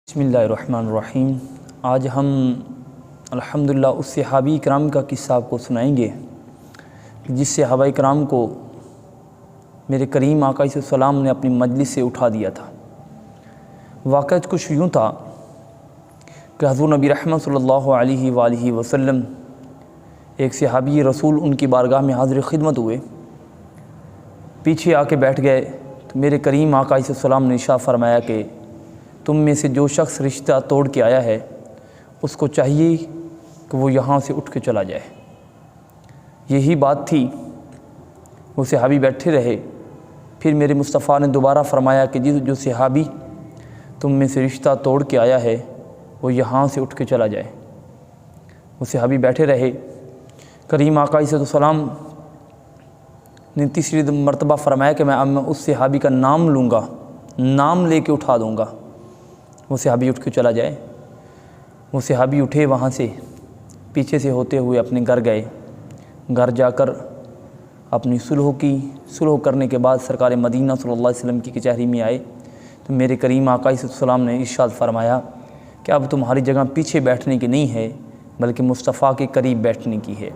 बिस्मिल्लाहिर्रहमानिर्रहीम। आज हम अल्हम्दुलिल्लाह उस सहाबी कराम का किस्सा आपको सुनाएंगे जिस सहाबा कराम को मेरे करीम आका सलाम ने अपनी मजलिस से उठा दिया था। वाक़या कुछ यूँ था कि हज़रत नबी रहमत सल्लल्लाहु अलैहि वसल्लम एक सहाबी रसूल उनकी बारगाह में हाज़िर खिदमत हुए, पीछे आके बैठ गए तो मेरे करीम आका सलाम ने इरशाद फरमाया कि तुम में से जो शख्स रिश्ता तोड़ के आया है उसको चाहिए कि वो यहाँ से उठ के चला जाए। यही बात थी। वो सहाबी बैठे रहे। फिर मेरे मुस्तफ़ा ने दोबारा फरमाया कि जो सहाबी तुम में से रिश्ता तोड़ के आया है वो यहाँ से उठ के चला जाए। वो सहाबी बैठे रहे। करीम आका सलाम ने तीसरी मरतबा फरमाया कि मैं उस सहाबी का नाम लूँगा, नाम लेके उठा दूँगा, वो सहाबी उठ के चला जाए। वो सहाबी उठे, वहाँ से पीछे से होते हुए अपने घर गए। घर जाकर अपनी सुलह करने के बाद सरकार मदीना सल्लल्लाहु अलैहि वसल्लम की कचहरी में आए तो मेरे करीम आका सलाम ने इरशाद फरमाया कि अब तुम्हारी जगह पीछे बैठने की नहीं है बल्कि मुस्तफ़ा के करीब बैठने की है।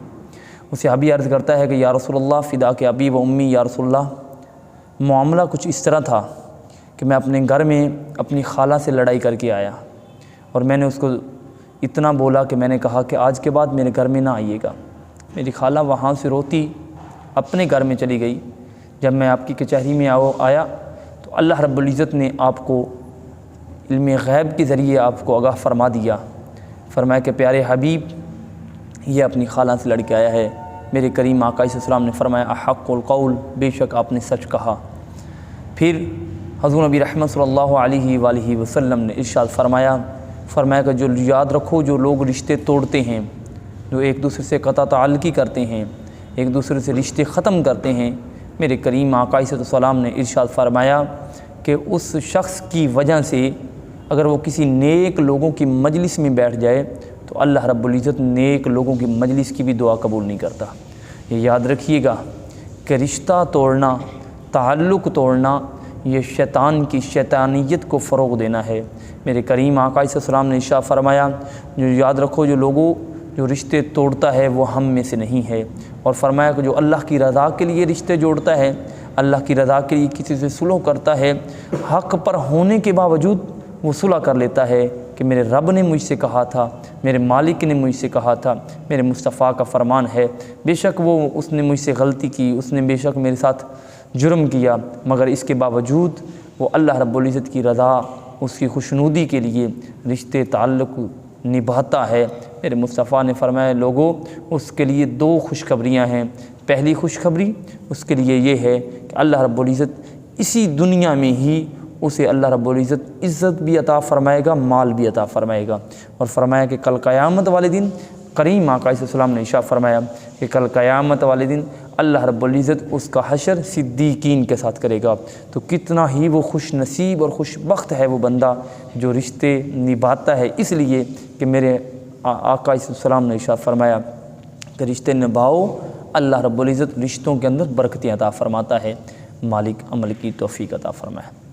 वो सहाबी अर्ज़ करता है कि या रसूलल्लाह फ़िदा के अबी व उम्मी, या रसूलल्लाह मामला कुछ इस तरह था कि मैं अपने घर में अपनी खाला से लड़ाई करके आया और मैंने उसको इतना बोला कि मैंने कहा कि आज के बाद मेरे घर में ना आइएगा। मेरी खाला वहाँ से रोती अपने घर में चली गई। जब मैं आपकी कचहरी में आया तो अल्लाह रब्बुल इज़्ज़त ने आपको इल्म गैब के ज़रिए आपको आगाह फरमा दिया। फरमाया कि प्यारे हबीब ये अपनी खाला से लड़ के आया है। मेरे करीम आका सलाम ने फरमाया अहक़्क़ुल क़ौल, बेशक आपने सच कहा। फिर हज़रत नबी रहमत सल्लल्लाहु अलैहि वसल्लम ने इरशाद फरमाया कि जो याद रखो, जो लोग रिश्ते तोड़ते हैं, जो एक दूसरे से क़ता ताल्लुक़ी करते हैं, एक दूसरे से रिश्ते ख़त्म करते हैं, मेरे करीम आका सलाम ने इरशाद फरमाया कि उस शख्स की वजह से अगर वो किसी नेक लोगों की मजलिस में बैठ जाए तो अल्लाह रब्बुल इज़्ज़त नेक लोगों की मजलिस की भी दुआ कबूल नहीं करता। ये याद रखिएगा कि रिश्ता तोड़ना, ताल्लुक़ तोड़ना, ये शैतान की शैतानियत को फ़रोग़ देना है। मेरे करीम आका सलाम ने इरशाद फरमाया जो याद रखो, जो रिश्ते तोड़ता है वो हम में से नहीं है। और फरमाया कि जो अल्लाह की रज़ा के लिए रिश्ते जोड़ता है, अल्लाह की रज़ा के लिए किसी से सुलह करता है, हक़ पर होने के बावजूद वो सुलह कर लेता है कि मेरे रब ने मुझसे कहा था, मेरे मालिक ने मुझसे कहा था, मेरे मुस्तफ़ा का फरमान है, बेशक उसने मुझसे गलती की, उसने बेशक मेरे साथ जुर्म किया, मगर इसके बावजूद वो अल्लाह रब्बुल इज़्ज़त की रज़ा, उसकी खुशनुदी के लिए रिश्ते ताल्लुक़ निभाता है। मेरे मुस्तफ़ा ने फरमाया लोगों, उसके लिए दो खुशखबरियाँ हैं। पहली खुशखबरी उसके लिए ये है कि अल्लाह रब्बुल इज़्ज़त इसी दुनिया में ही उसे अल्लाह रब्बुल इज़्ज़त इज़्ज़त भी अता फ़रमाएगा, माल भी अता फ़रमाएगा। और फरमाया कि कल क़यामत वाले दिन करीम आका सलाम ने इरशाद फरमाया कि कल क़यामत वाले दिन अल्लाह रब्बुल इज़्ज़त उसका हशर सिद्दीकीन के साथ करेगा। तो कितना ही वो खुश नसीब और खुशबख्त है वो बंदा जो रिश्ते निभाता है, इसलिए कि मेरे आका सलाम ने इरशाद फरमाया कि रिश्ते निभाओ, अल्लाह रब्बुल इज़्ज़त रिश्तों के अंदर बरकतें अता फ़रमाता है। मालिक अमल की तौफ़ीक़ अता फ़रमाए।